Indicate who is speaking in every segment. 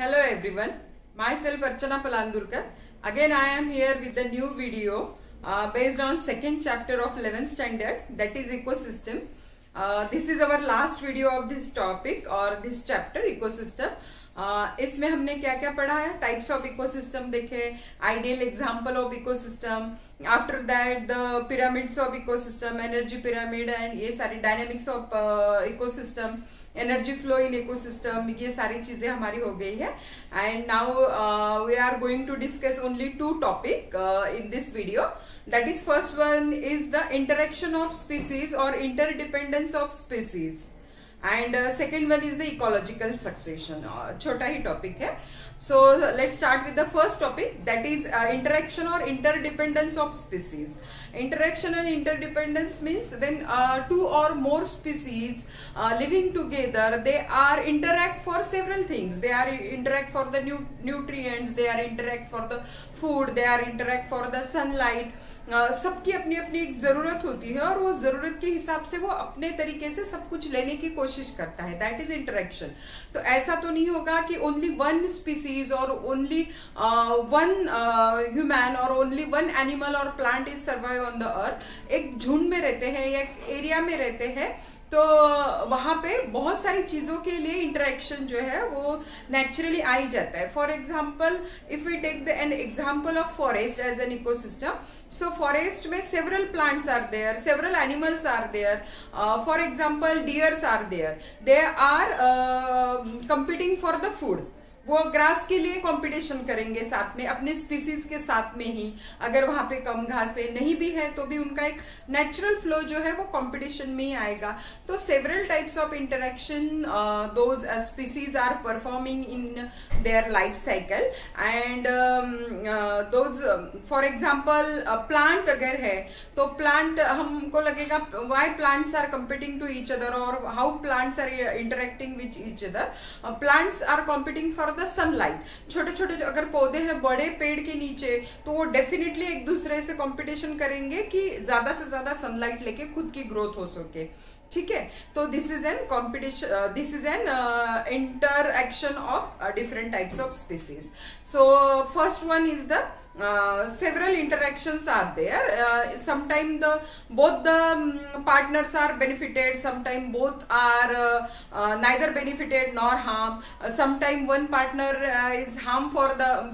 Speaker 1: Hello everyone, myself Archana Palandurkar. Again I am here with a new video based on second chapter of 11th standard, that is ecosystem. This is our last video of this topic or this chapter ecosystem. इसमें हमने क्या क्या पढ़ा है, types of ecosystem देखे, ideal example of ecosystem, after that the pyramids of ecosystem, energy pyramid and ये सारी dynamics of ecosystem, energy flow in ecosystem, ये सारी चीजें हमारी हो गई है. And now we are going to discuss only two topic in this video. That is first one is the interaction of species और interdependence of species, and second one is the ecological succession. छोटा ही topic है. So let's start with the first topic, that is interaction or interdependence of species. Interaction and interdependence means when two or more species living together, they are interact for several things. They are interact for the nutrients, they are interact for the food, they are interact for the sunlight. सबकी अपनी अपनी एक जरूरत होती है और वो जरूरत के हिसाब से वो अपने तरीके से सब कुछ लेने की कोशिश करता है. That is interaction. तो ऐसा तो नहीं होगा कि ओनली वन स्पीसीज और ओनली वन ह्यूमन और ओनली वन एनिमल और plant is survive on the earth. एक झुंड में रहते हैं या एक एरिया में रहते हैं, तो वहां पे बहुत सारी चीजों के लिए इंटरेक्शन जो है वो नेचुरली आ ही जाता है. For example if we take the an example of forest as an ecosystem, so forest में several plants are there, several animals are there. For example deers are there, they are competing for the food. वो grass के लिए competition करेंगे साथ में अपने species के साथ में ही. अगर वहां पे कम घास है नहीं भी है तो भी उनका एक नेचुरल फ्लो जो है वो कंपटीशन में ही आएगा. तो several types of interaction those species are performing in their life cycle. And those for example plant अगर है तो प्लांट हमको लगेगा why plants are competing to each other और how plants are interacting with each other. Plants are competing for the sunlight. छोटे छोटे अगर पौधे हैं बड़े पेड़ के नीचे तो वो डेफिनेटली एक दूसरे से कंपटीशन करेंगे कि ज्यादा से ज्यादा सनलाइट लेके खुद की ग्रोथ हो सके. ठीक है. तो this is an competition, this is an interaction of different types of species. So first one is the several interactions are there. Sometimes both the partners are benefited, sometimes both are neither benefited nor harm. Sometimes one partner is harm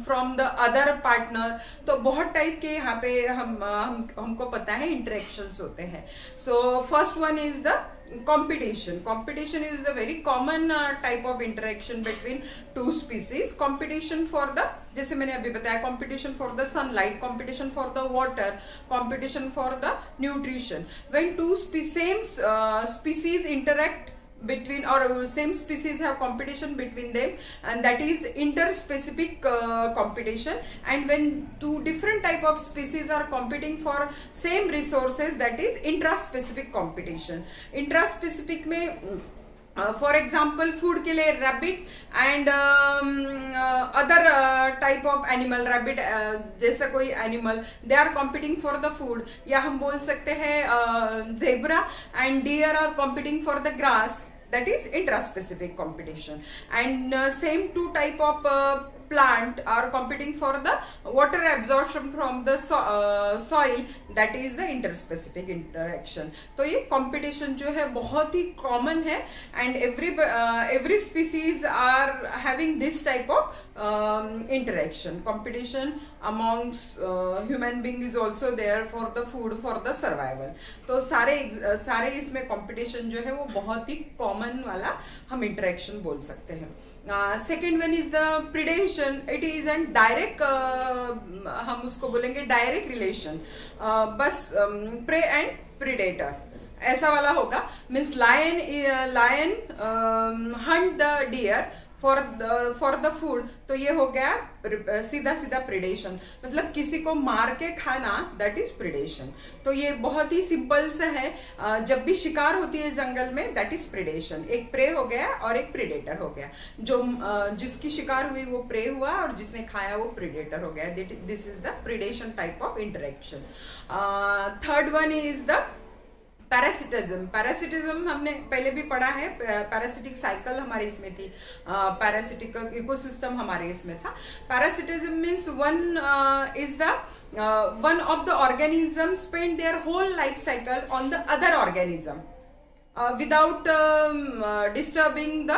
Speaker 1: from the other partner. तो बहुत type के यहाँ पे हमको पता है interactions होते हैं. So first one is the competition. Competition is the very common type of interaction between two species. Competition for the, जैसे मैंने अभी बताया, competition for the sunlight, competition for the water, competition for the nutrition. When two same species interact between or same species have competition between them, and that is interspecific competition. And when two different type of species are competing for same resources, that is intraspecific competition. Intraspecific में for example food के लिए rabbit and other type of animal, rabbit जैसा कोई animal, they are competing for the food. या हम बोल सकते हैं zebra and deer are competing for the grass. That is intraspecific competition. And same two type of plant are competing for the water absorption from the soil, that is the interspecific interaction. तो ये competition जो है बहुत ही common है, and every species are having this type of interaction. Competition amongst human being is also there for the food, for the survival. तो सारे इसमें competition जो है वो बहुत ही common वाला हम interaction बोल सकते हैं. Second one is the predation. It is an direct, हम उसको बोलेंगे डायरेक्ट रिलेशन. बस प्रे एंड प्रिडेटर ऐसा वाला होगा. Means lion hunt the deer for the food, तो ये हो गया सीधा सीधा प्रिडेशन. मतलब किसी को मार के खाना, दैट इज प्रिडेशन. तो ये बहुत ही सिंपल सा है. जब भी शिकार होती है जंगल में, दैट इज प्रिडेशन. एक प्रे हो गया और एक प्रिडेटर हो गया. जो जिसकी शिकार हुई वो प्रे हुआ और जिसने खाया वो प्रिडेटर हो गया. This is the predation type of interaction. Third one is the parasitism हमने पहले भी पढ़ा है, पैरासिटिक साइकिल हमारे इसमें थी, पैरासिटिक इकोसिस्टम हमारे इसमें था। Parasitism means one of the organism spend their whole life cycle on the other organism without disturbing the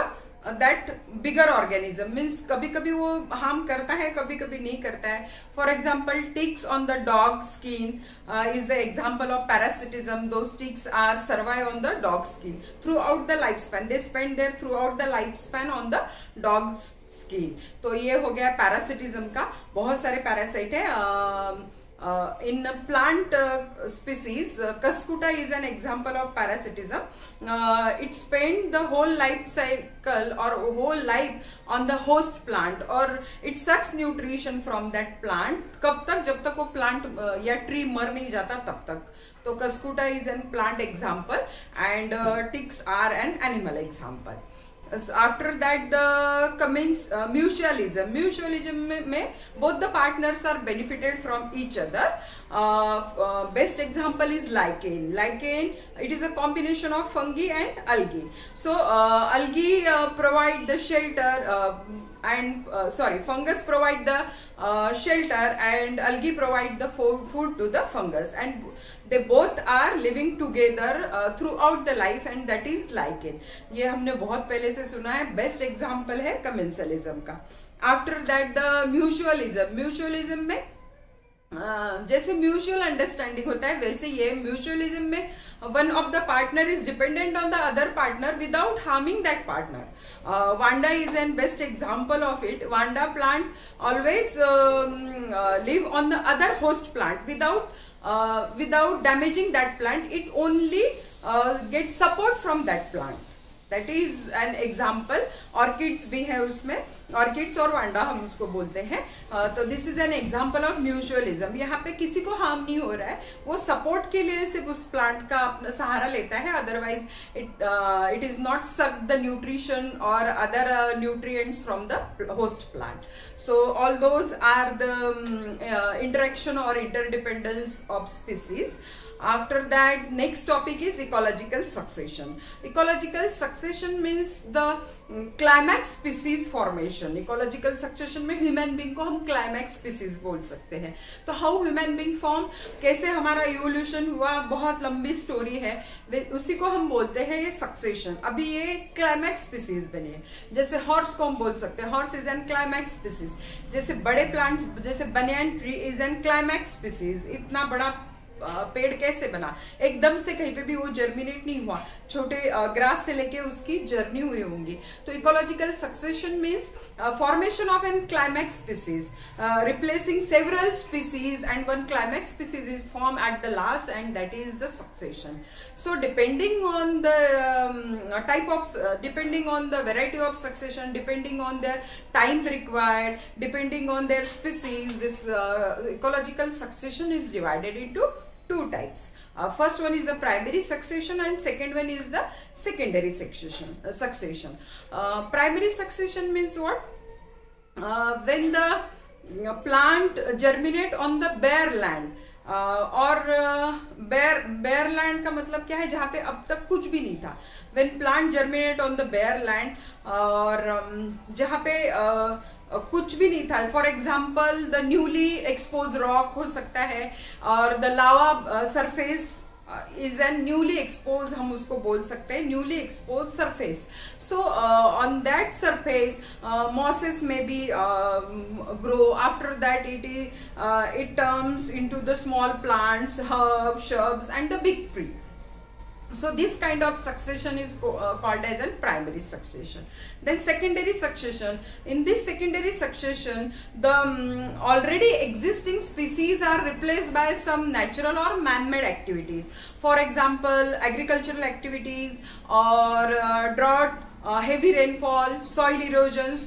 Speaker 1: that bigger organism. Means कभी कभी वो हार्म करता है, कभी कभी नहीं करता है। For example ticks on the dog skin is the example of parasitism. Those ticks are survive on the dog skin throughout the life span, they spend their throughout the life span on the dog's skin. तो ये हो गया parasitism का। बहुत सारे parasite है in plant species. Cuscuta is an example of parasitism. It spends the whole life cycle or whole life on the host plant, or it sucks nutrition from that plant. कब तक? जब तक वो plant या tree मर नहीं जाता तब तक। तो Cuscuta is an plant example and ticks are an animal example. After that the commence mutualism. Mutualism में both the partners are benefited from each other. Best example is lichen. Lichen, it is a combination of fungi and algae. So algae provide the shelter fungus provide the shelter and algae provide the food to the fungus, and they both are living together throughout the life, and that is lichen. ये हमने बहुत पहले से सुना है। Best example है commensalism का। After that the mutualism. Mutualism में जैसे म्यूचुअल अंडरस्टैंडिंग होता है, वैसे ये म्यूचुअलिज्म में one of the partner is dependent on the other partner without harming that partner. Wanda is an best example of it. Wanda plant always live on the other host plant without damaging that plant. It only gets support from that plant. That is an example. Orchids भी है उसमें, orchids और Wanda हम उसको बोलते हैं। तो this is an example of mutualism. यहाँ पे किसी को हार्म नहीं हो रहा है, वो सपोर्ट के लिए सिर्फ उस प्लांट का अपना सहारा लेता है, otherwise it is not suck the nutrition और other nutrients from the host plant. So all those are the interaction or interdependence of species. After that, next topic is ecological succession. Ecological succession means the climax species formation. Ecological succession में human being को हम climax species बोल सकते हैं. तो how human being form, कैसे हमारा evolution हुआ, बहुत लंबी story है, उसी को हम बोलते हैं ये succession. अभी ये climax species बनी है. जैसे horse को हम बोल सकते हैं, horse is an climax species. जैसे बड़े plants, जैसे banyan tree is an climax species. इतना बड़ा पेड़ कैसे बना, एकदम से कहीं पे भी वो जर्मिनेट नहीं हुआ, छोटे ग्रास से लेके उसकी जर्नी हुई होंगी. तो ecological succession means formation of an climax species, replacing several species and one climax species is form at the last and that is the succession. So depending on the type of, depending on the variety of succession, depending on their time required, depending on their species, this ecological succession is divided into two types. First one is the primary succession and second one is the secondary succession. Primary succession means what? When the plant germinate on the bare land. और bare land का मतलब क्या है, जहाँ पे अब तक कुछ भी नहीं था. When plant germinate on the bare land, और जहाँ पे कुछ भी नहीं था. For example the newly expose rock हो सकता है, और the lava surface is a newly exposed, हम उसको बोल सकते हैं newly exposed surface. So on that surface mosses may be grow. After that it turns into the small plants, herbs, shrubs and the big tree. So this kind of succession is called as a primary succession. Then secondary succession. In this secondary succession, the already existing species are replaced by some natural or man-made activities. For example, agricultural activities or drought, heavy rainfall, soil erosion,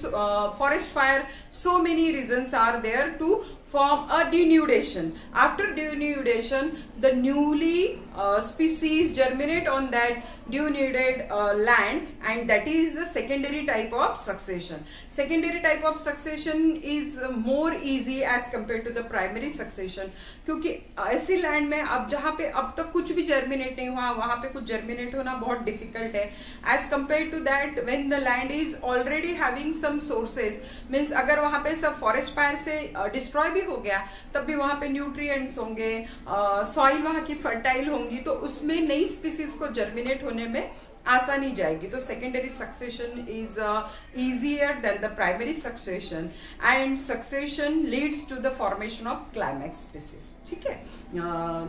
Speaker 1: forest fire. So many reasons are there to form a denudation. After denudation, the newly species germinate on that denuded land, and that is the secondary type of succession. Secondary type of succession is more easy as compared to the primary succession, क्योंकि ऐसी land में अब जहाँ पे अब तक कुछ भी जर्मिनेट नहीं हुआ, वहां पे कुछ जर्मिनेट होना बहुत डिफिकल्ट है as compare to that when the land is already having some sources. Means अगर वहां पे सब फॉरेस्ट फायर से डिस्ट्रॉय भी हो गया तब भी वहां पे न्यूट्रिएंट्स होंगे, सॉइल वहां की फर्टाइल होंगी, तो उसमें नई स्पीसीज को जर्मिनेट होने में आसानी जाएगी. तो secondary succession is easier than the primary succession, and succession leads to the formation of climax species. ठीक है,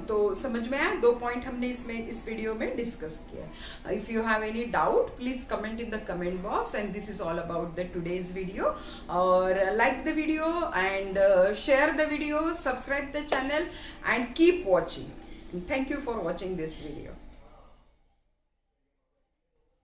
Speaker 1: तो समझ में आया. 2 पॉइंट हमने इसमें इस वीडियो में डिस्कस किया. If you have any doubt please comment in the comment box, and this is all about the today's video. और like the video and share the video, subscribe the channel and keep watching. Thank you for watching this video.